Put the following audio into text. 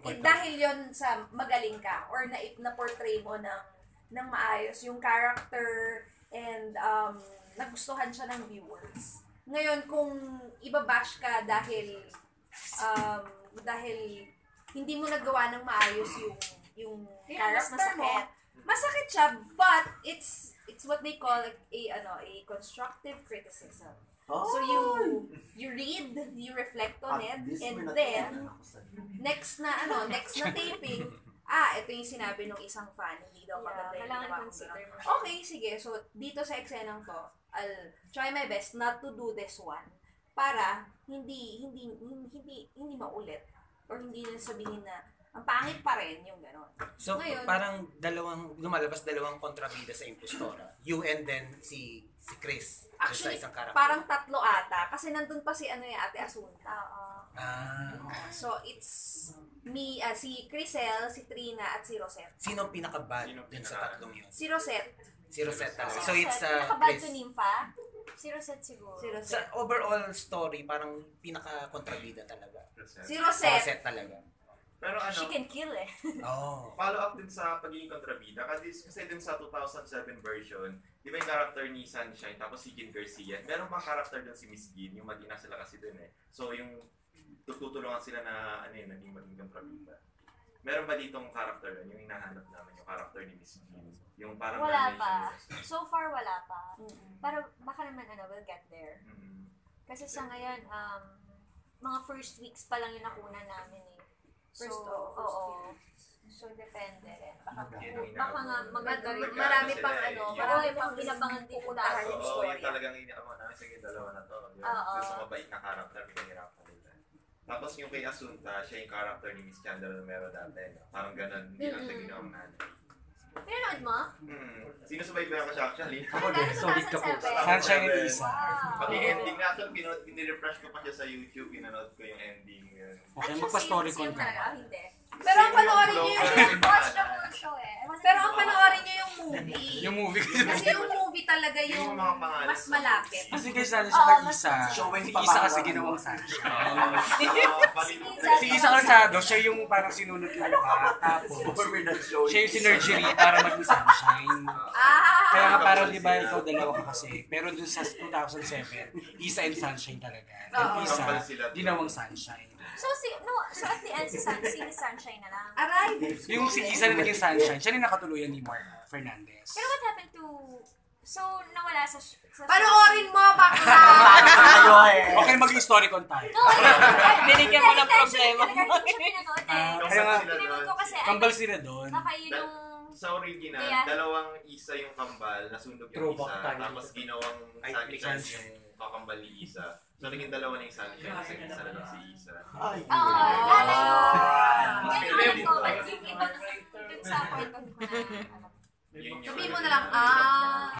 dahil yon sa magaling ka or na-portray mo ng maayos yung character and nagustuhan siya ng viewers. Ngayon, kung ibabash ka dahil hindi mo nagawa ng maayos yung character mo, masakit siya, but it's what they call a constructive criticism. So you read, you reflect on it, and then next na taping, ito yung sinabi ng isang fan, hindi daw maganda yung ginawa ko. Okay, sige. So dito sa eksenang to, I'll try my best not to do this one para hindi maulit or hindi na sabihin na ang pangit pa rin yung gano'n. So, ngayon, parang lumalabas dalawang kontrabida sa Impostora. You and then si Chris. Actually, sa isang character. parang tatlo ata. Kasi nandun pa si Ate Asunta. So, it's me, si Crisel, si Trina, at si Rosette. Sino ang pinaka-bad dun sa tatlong yun? Si Rosette. Si Rosette talaga. So, it's pinaka-bad Chris. to Nympha? Si Rosette siguro. Sa overall story, parang pinaka-kontrabida talaga. Si Rosette. Rosette talaga. Pero She can kill follow up din sa pagiging kontrabida. Kasi din sa 2007 version, di ba yung character ni Sunshine, tapos si Jean Garcia, meron pang character dun si Miss Jean, yung mag-ina sila kasi dun So yung tutulungan sila na naging kontrabida. Meron ba ditong character dun? Yung hinahanap namin, yung character ni Miss Jean? Yung parang wala pa. So far, wala pa. Pero baka naman, we'll get there. Kasi sa ngayon, mga first weeks pa lang yung nakuna namin First oo. So, depende rin. Baka nga marami pang binabangan din yung yung talagang inakaman namin, sige, dalawa na to. Gusto mabait na character, pinahirapan nila. Tapos yung kay Asunta, siya yung character ni Miss Chandler Romero dati. Parang ganun, hindi lang siya ginawang nanay. Pinanood mo? Sinusubaybayan ko siya actually. Ako din, solid ka po. Sunshine and Isa. Pati ending na actually, pinirefresh ko pa siya sa YouTube, pinanood ko yung ending. Okay, magpa-story con ka. Hindi. Pero ang panoorin niyo watch the whole show Pero ang panoorin niyo yung movie. Yung movie. Kasi yung movie talaga yung mas malapit. Kasi guys, lalo siya kay Isa. Si Isa kasi ginawang Sunshine. Si Isa Calzado, siya yung parang sinunod yung mukha. Tapos, siya yung synergery para maging Sunshine. Kaya nga parang di ba ikaw dalawa ka kasi. Pero dun sa 2007, Isa and Sunshine talaga. And Isa, ginawang Sunshine. So at the end, si Sunshine na lang. Aray! Yung si Isa na naging Sunshine, siya rin nakatuluyan ni Mark Fernandez. Pero what happened to... So, nawala sa panoorin mo, bakla! Okay, mag-story con tayo. Binigyan mo ng problema. Kaya nga, pinanood ko kasi... Kambal sila doon. Baka yun yung... Sa original, dalawang Isa yung kambal, nasunog yung Isa, tapos ginawang Sunshine yung kakambal ni Isa. So, naging dalawa na yung Sunshine, kasi isa na lang si Isa. Oo, lalo yun. Yung iba dun sa kwento, hindi ko na alam. Sabihin mo na lang,